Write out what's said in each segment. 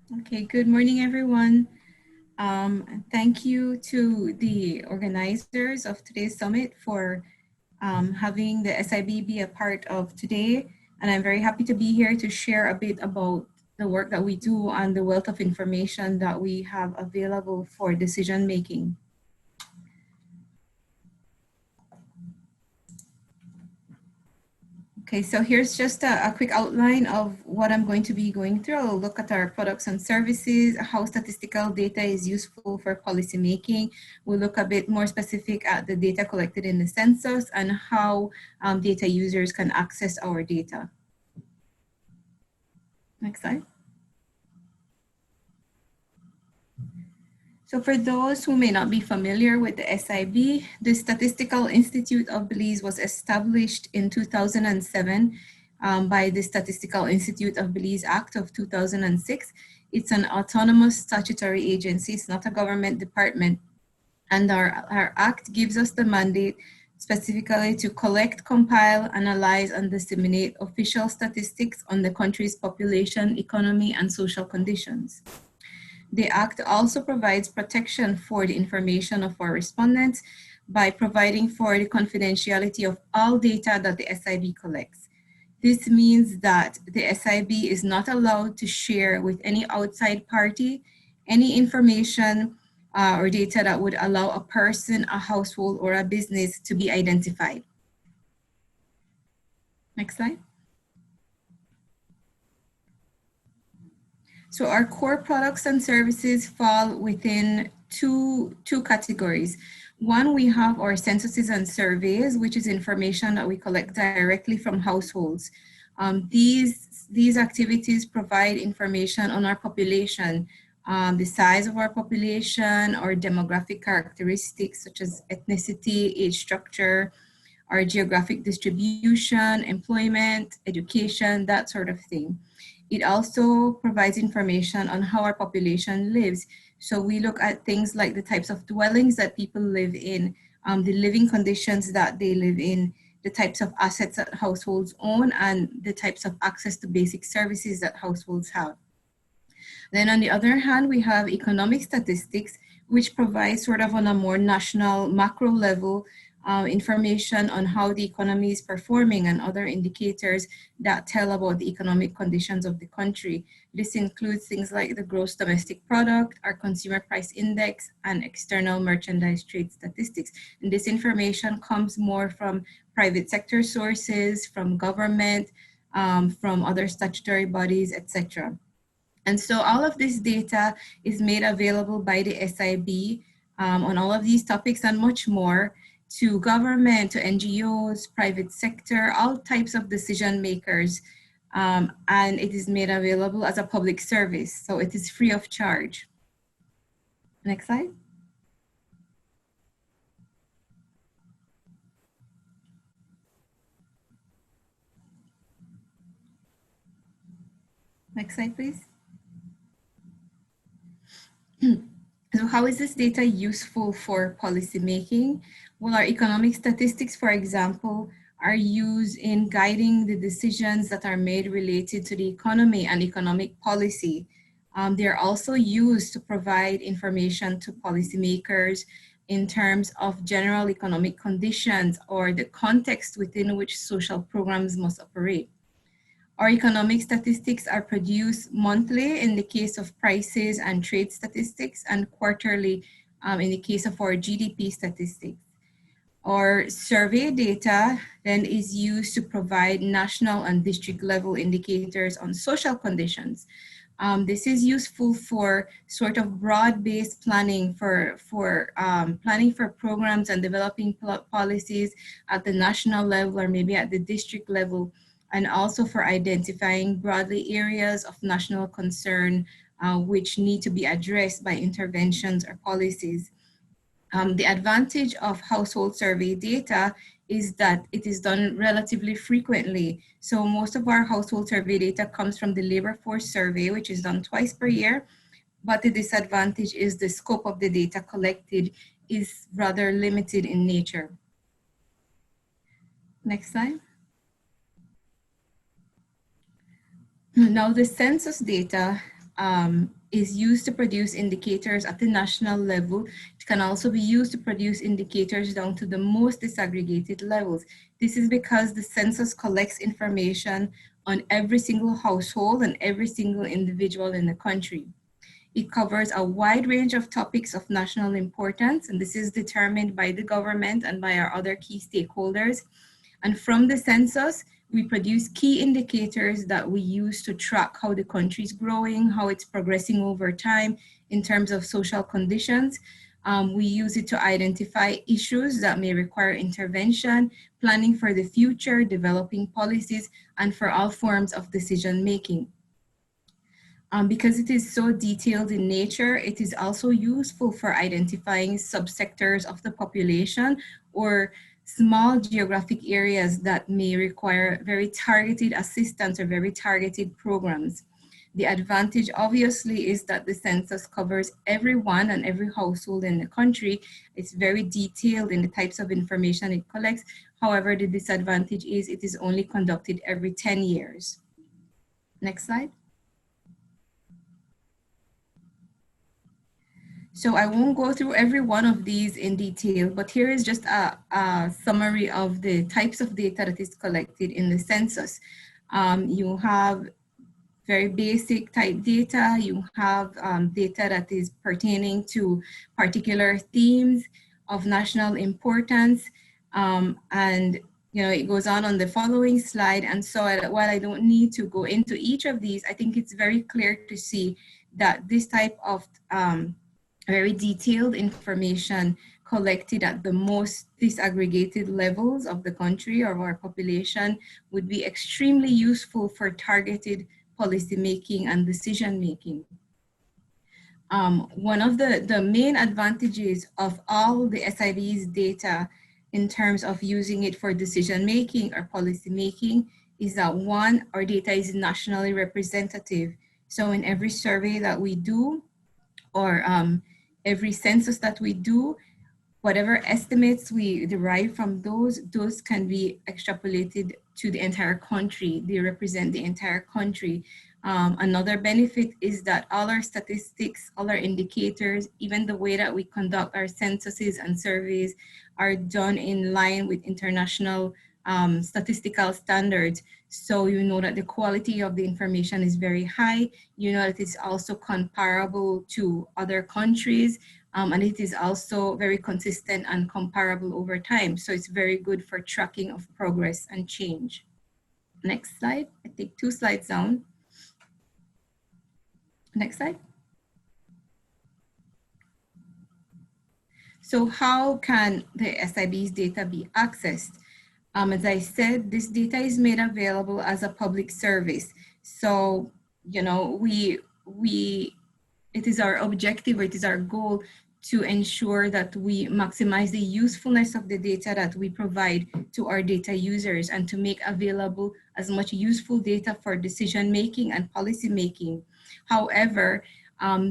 Okay, good morning, everyone. Thank you to the organizers of today's summit for having the SIB be a part of today. And I'm very happy to be here to share a bit about the work that we do and the wealth of information that we have available for decision making. Okay, so here's just a quick outline of what I'm going to be going through. I'll look at our products and services, how statistical data is useful for policymaking. We'll look a bit more specific at the data collected in the census and how data users can access our data. Next slide. So for those who may not be familiar with the SIB, the Statistical Institute of Belize was established in 2007 by the Statistical Institute of Belize Act of 2006. It's an autonomous statutory agency, it's not a government department. And our act gives us the mandate specifically to collect, compile, analyze, and disseminate official statistics on the country's population, economy, and social conditions. The Act also provides protection for the information of our respondents by providing for the confidentiality of all data that the SIB collects. This means that the SIB is not allowed to share with any outside party any information or data that would allow a person, a household, or a business to be identified. Next slide. So our core products and services fall within two categories. One, we have our censuses and surveys, which is information that we collect directly from households. These activities provide information on our population, the size of our population, or demographic characteristics such as ethnicity, age structure, our geographic distribution, employment, education, that sort of thing. It also provides information on how our population lives. So we look at things like the types of dwellings that people live in, the living conditions that they live in, the types of assets that households own, and the types of access to basic services that households have. Then on the other hand, we have economic statistics, which provides sort of on a more national macro level information on how the economy is performing and other indicators that tell about the economic conditions of the country. This includes things like the gross domestic product, our consumer price index, and external merchandise trade statistics. And this information comes more from private sector sources, from government, from other statutory bodies, etc. And so all of this data is made available by the SIB on all of these topics and much more to government, to NGOs, private sector, all types of decision makers. And it is made available as a public service. So it is free of charge. Next slide. Next slide, please. So how is this data useful for policymaking? Well, our economic statistics, for example, are used in guiding the decisions that are made related to the economy and economic policy. They're also used to provide information to policymakers in terms of general economic conditions or the context within which social programs must operate. Our economic statistics are produced monthly in the case of prices and trade statistics, and quarterly in the case of our GDP statistics. Our survey data then is used to provide national and district level indicators on social conditions. This is useful for sort of broad-based planning for planning for programs and developing policies at the national level or maybe at the district level, and also for identifying broadly areas of national concern which need to be addressed by interventions or policies. The advantage of household survey data is that it is done relatively frequently. So most of our household survey data comes from the labor force survey, which is done twice per year. But the disadvantage is the scope of the data collected is rather limited in nature. Next slide. Now the census data is used to produce indicators at the national level. It can also be used to produce indicators down to the most disaggregated levels. This is because the census collects information on every single household and every single individual in the country. It covers a wide range of topics of national importance, and this is determined by the government and by our other key stakeholders. And from the census, we produce key indicators that we use to track how the country is growing, how it's progressing over time in terms of social conditions. We use it to identify issues that may require intervention, planning for the future, developing policies, and for all forms of decision making. Because it is so detailed in nature, it is also useful for identifying subsectors of the population or small geographic areas that may require very targeted assistance or very targeted programs. The advantage obviously is that the census covers everyone and every household in the country. It's very detailed in the types of information it collects. However, the disadvantage is it is only conducted every 10 years. Next slide. So I won't go through every one of these in detail, but here is just a summary of the types of data that is collected in the census. You have very basic type data. You have data that is pertaining to particular themes of national importance. And it goes on the following slide. And so while I don't need to go into each of these, I think it's very clear to see that this type of very detailed information collected at the most disaggregated levels of the country or our population would be extremely useful for targeted policy making and decision making. One of the main advantages of all the SIB's data in terms of using it for decision making or policy making is that one, our data is nationally representative. So in every survey that we do, or every census that we do, whatever estimates we derive from those can be extrapolated to the entire country. They represent the entire country. Another benefit is that all our statistics, all our indicators, even the way that we conduct our censuses and surveys are done in line with international statistical standards. So you know that the quality of the information is very high. You know that it's also comparable to other countries, and it is also very consistent and comparable over time. So it's very good for tracking of progress and change. Next slide. I take 2 slides down. Next slide. So how can the SIB's data be accessed? As I said, this data is made available as a public service. So, it is our objective, or it is our goal to ensure that we maximize the usefulness of the data that we provide to our data users and to make available as much useful data for decision making and policy making. However,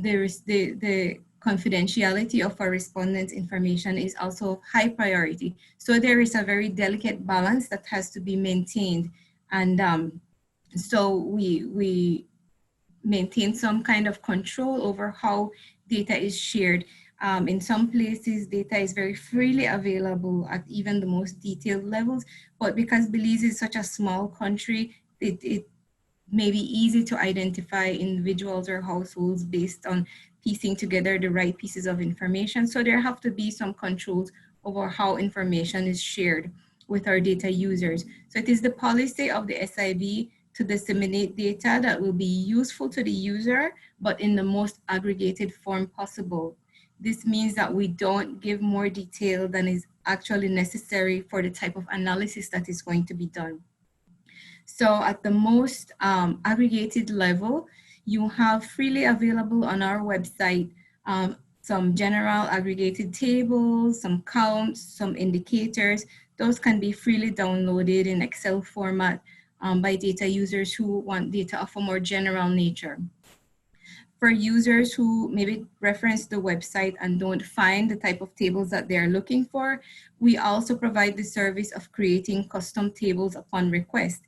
there is the confidentiality of our respondents' information is also high priority. So there is a very delicate balance that has to be maintained. And so we maintain some kind of control over how data is shared. In some places, data is very freely available at even the most detailed levels, but because Belize is such a small country, it may be easy to identify individuals or households based on piecing together the right pieces of information. So there have to be some controls over how information is shared with our data users. So it is the policy of the SIB to disseminate data that will be useful to the user, but in the most aggregated form possible. This means that we don't give more detail than is actually necessary for the type of analysis that is going to be done. So at the most aggregated level, you have freely available on our website some general aggregated tables, some counts, some indicators. Those can be freely downloaded in Excel format by data users who want data of a more general nature. For users who maybe reference the website and don't find the type of tables that they're looking for, we also provide the service of creating custom tables upon request.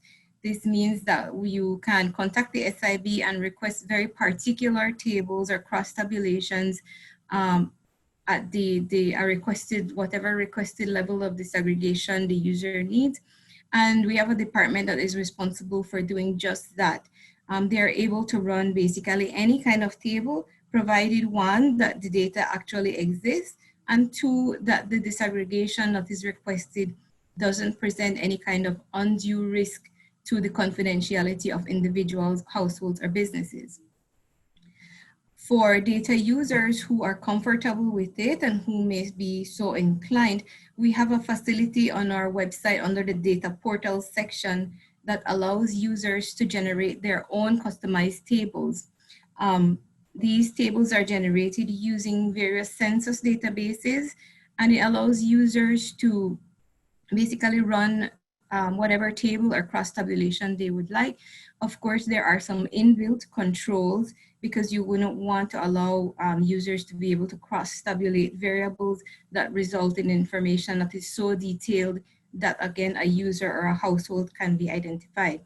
This means that you can contact the SIB and request very particular tables or cross tabulations at the requested, whatever requested level of disaggregation the user needs. And we have a department that is responsible for doing just that. They're able to run basically any kind of table, provided one, that the data actually exists, and two, that the disaggregation that is requested doesn't present any kind of undue risk to the confidentiality of individuals, households, or businesses. For data users who are comfortable with it and who may be so inclined, we have a facility on our website under the data portal section that allows users to generate their own customized tables. These tables are generated using various census databases, and it allows users to basically run whatever table or cross tabulation they would like. Of course, there are some inbuilt controls because you wouldn't want to allow users to be able to cross tabulate variables that result in information that is so detailed that, again, a user or a household can be identified.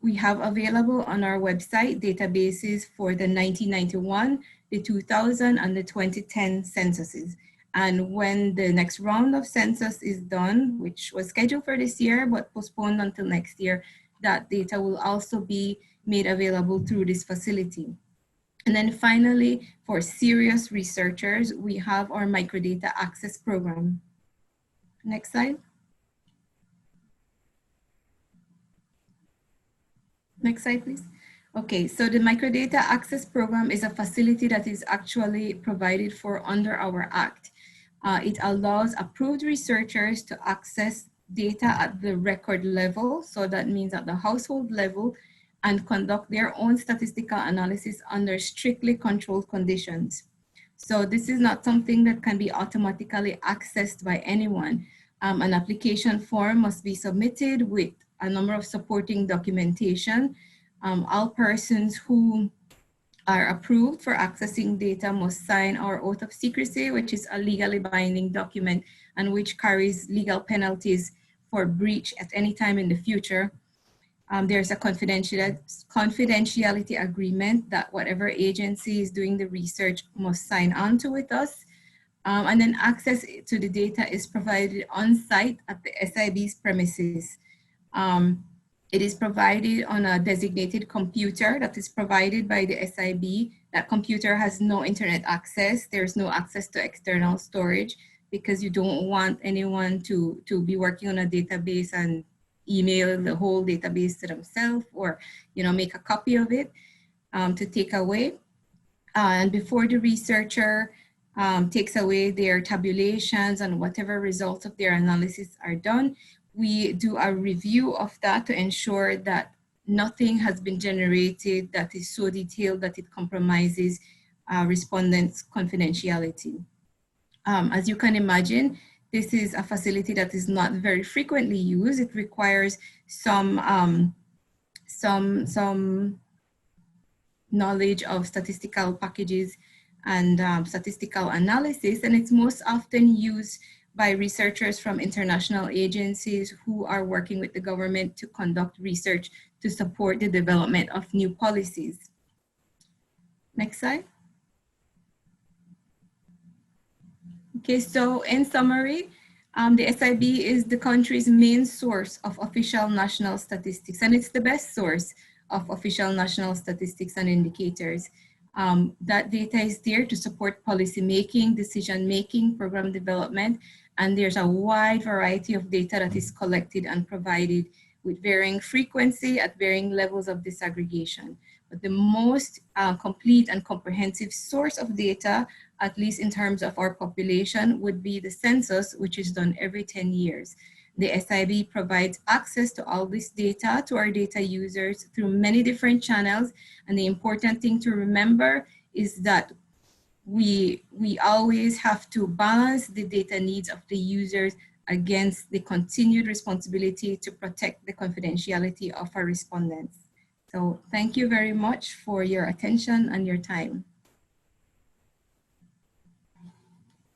We have available on our website databases for the 1991, the 2000, and the 2010 censuses. And when the next round of census is done, which was scheduled for this year but postponed until next year, that data will also be made available through this facility. And then finally, for serious researchers, we have our microdata access program. Next slide. Next slide, please. Okay, so the Microdata Access Program is a facility that is actually provided for under our Act. It allows approved researchers to access data at the record level, so that means at the household level, and conduct their own statistical analysis under strictly controlled conditions. So this is not something that can be automatically accessed by anyone. An application form must be submitted with a number of supporting documentation. All persons who are approved for accessing data must sign our oath of secrecy, which is a legally binding document and which carries legal penalties for breach at any time in the future. There's a confidentiality agreement that whatever agency is doing the research must sign on to with us. And then access to the data is provided on site at the SIB's premises. It is provided on a designated computer that is provided by the SIB. That computer has no internet access. There's no access to external storage because you don't want anyone to be working on a database and email the whole database to themselves or make a copy of it to take away. And before the researcher takes away their tabulations and whatever results of their analysis are done, we do a review of that to ensure that nothing has been generated that is so detailed that it compromises respondents' confidentiality. As you can imagine, this is a facility that is not very frequently used. It requires some knowledge of statistical packages and statistical analysis, and it's most often used by researchers from international agencies who are working with the government to conduct research to support the development of new policies. Next slide. Okay, so in summary, the SIB is the country's main source of official national statistics, and it's the best source of official national statistics and indicators. That data is there to support policy making, decision making, program development, and there's a wide variety of data that is collected and provided with varying frequency at varying levels of disaggregation. But the most complete and comprehensive source of data, at least in terms of our population, would be the census, which is done every 10 years. The SIB provides access to all this data to our data users through many different channels. And the important thing to remember is that we always have to balance the data needs of the users against the continued responsibility to protect the confidentiality of our respondents. So thank you very much for your attention and your time.